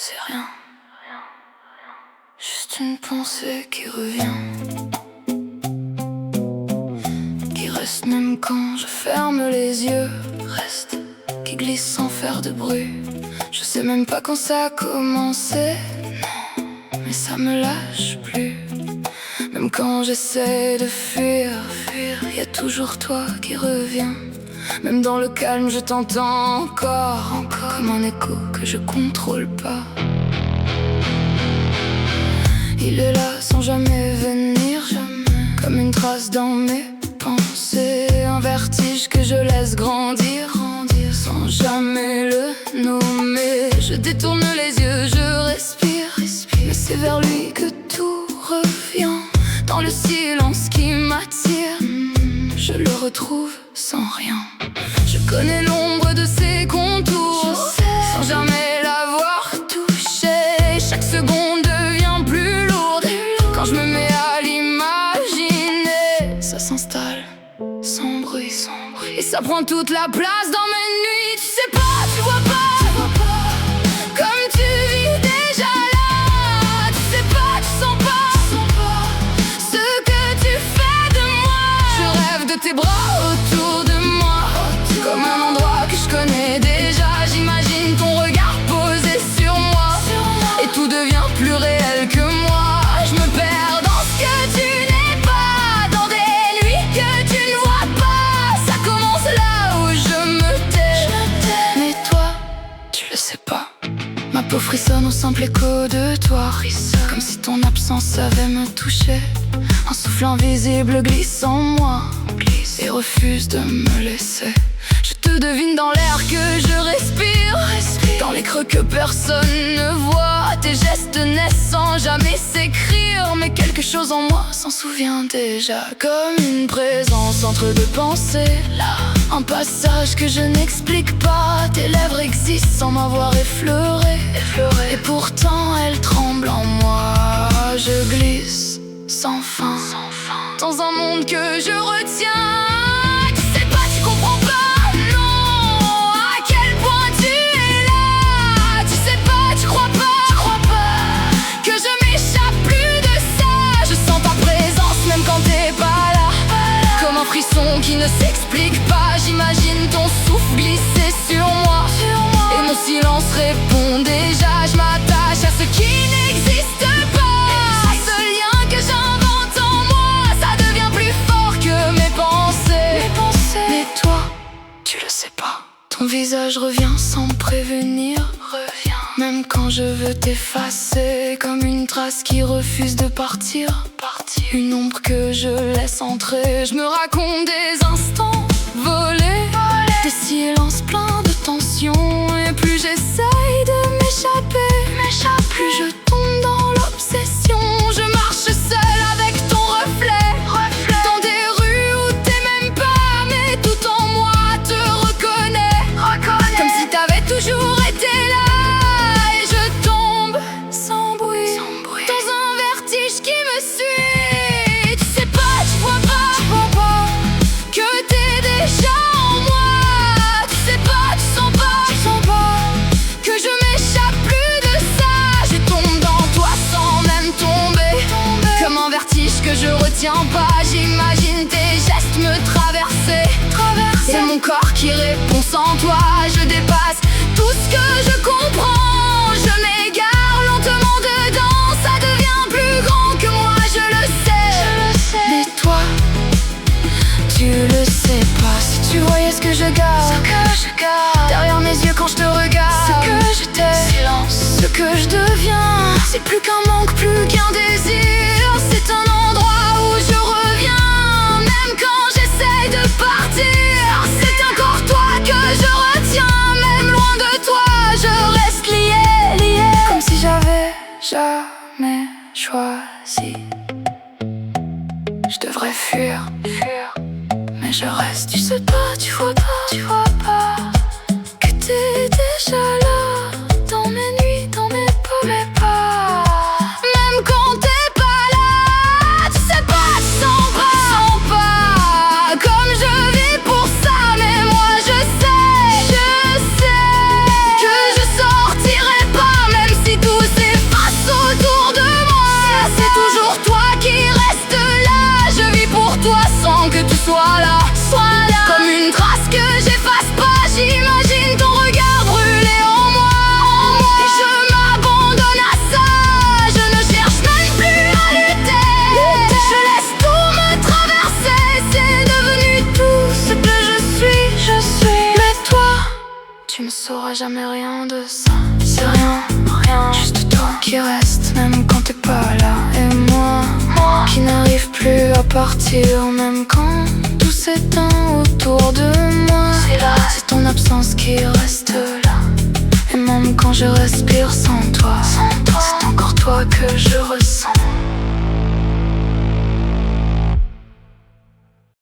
c'est rien. Juste une pensée qui revient, qui reste même quand je ferme les yeux, reste, qui glisse sans faire de bruit. Je sais même pas quand ça a commencé, non, mais ça me lâche plus. Même quand j'essaie de fuir, y a toujours toi qui reviens. Même dans le calme je t'entends encore, comme un écho que je contrôle pas. Il est là sans jamais venir, comme une trace dans mes pensées. Un vertige que je laisse grandir, sans jamais le nommer. Je détourne les yeux, je respire, mais c'est vers lui que tout revient. Dans le silence qui m'attire, je le retrouve sans rien. Je connais l'ombre de ses contours, sans jamais l'avoir touché. Chaque seconde devient plus lourde quand je me mets à l'imaginer. Ça s'installe sans bruit, et ça prend toute la place dans mes nuits. Tu sais pas, tu vois pas, comme tu vis déjà là. Tu sais pas, tu sens pas ce que tu fais de moi. Je rêve de tes bras autour de moi, comme un endroit que je connais déjà. J'imagine ton regard posé sur moi, et tout devient plus réel que moi. Je me perds dans ce que tu n'es pas, dans des nuits que tu ne vois pas. Ça commence là où je me tais, mais toi, tu le sais pas. Ma peau frissonne au simple écho de toi, comme si ton absence savait me toucher. Un souffle invisible glisse en moi, et refuse de me laisser. Je te devine dans l'air que je respire, dans les creux que personne ne voit. Tes gestes naissent sans jamais s'écrire, mais quelque chose en moi s'en souvient déjà. Comme une présence entre deux pensées, là, un passage que je n'explique pas. Tes lèvres existent sans m'avoir effleuré, et pourtant elles tremblent en moi. Je glisse sans fin, dans un monde que je retiens. Tu sais pas, tu comprends pas, non, à quel point tu es là. Tu sais pas, tu crois pas que je m'échappe plus de ça. Je sens ta présence même quand t'es pas là, comme un frisson qui ne s'explique pas. J'imagine ton souffle glisser sur moi, et mon silence répond déjà. Je m'attache à ce qui n'existe pas. Mais toi, tu le sais pas. Ton visage revient sans me prévenir, même quand je veux t'effacer, comme une trace qui refuse de partir. Une ombre que je laisse entrer. Je me raconte des instants volés, des silences pleins de tension. Et plus j'essaye de m'échapper, plus je tombe dans l'obsession. Je marche seule avec ton reflet, dans des rues où t'es même pas, mais tout en moi te reconnaît, comme si t'avais toujours été là. Et je tombe sans bruit, dans un vertige qui me suit. Tu sais pas, tu vois pas que t'es déjà en moi. Tu sais pas, tu sens pas que je m'échappe plus de ça. Je tombe dans toi sans même tomber, comme un vertige que je retiens pas. J'imagine tes gestes me traverser. C'est mon corps qui répond sans toi. Je dépasse tout ce que je comprends. Je m'égare lentement dedans. Ça devient plus grand que moi, je le sais. Mais toi, tu le sais pas. Si tu voyais ce que je garde, derrière mes yeux quand je te regarde, ce que j'étais, ce que je deviens, c'est plus qu'un manque, plus qu'un désir. C'est un endroit où je reviens, même quand j'essaye de partir. C'est encore toi que je retiens, même loin de toi, je reste lié, comme si j'avais jamais choisi. Je devrais fuir, mais je reste. Tu sais pas, tu vois pas que t'es déjà là, dans mes nuits, dans mes pas. Même quand t'es pas là, tu sais pas, tu sens pas comme je vis pour ça. Mais moi je sais que je sortirai pas, même si tu ne sauras jamais rien de ça. C'est rien, rien, juste toi qui reste, même quand t'es pas là. Et moi qui n'arrive plus à partir, même quand tout s'éteint autour de moi. C'est ton absence qui reste là. Et même quand je respire sans toi, c'est encore toi que je ressens.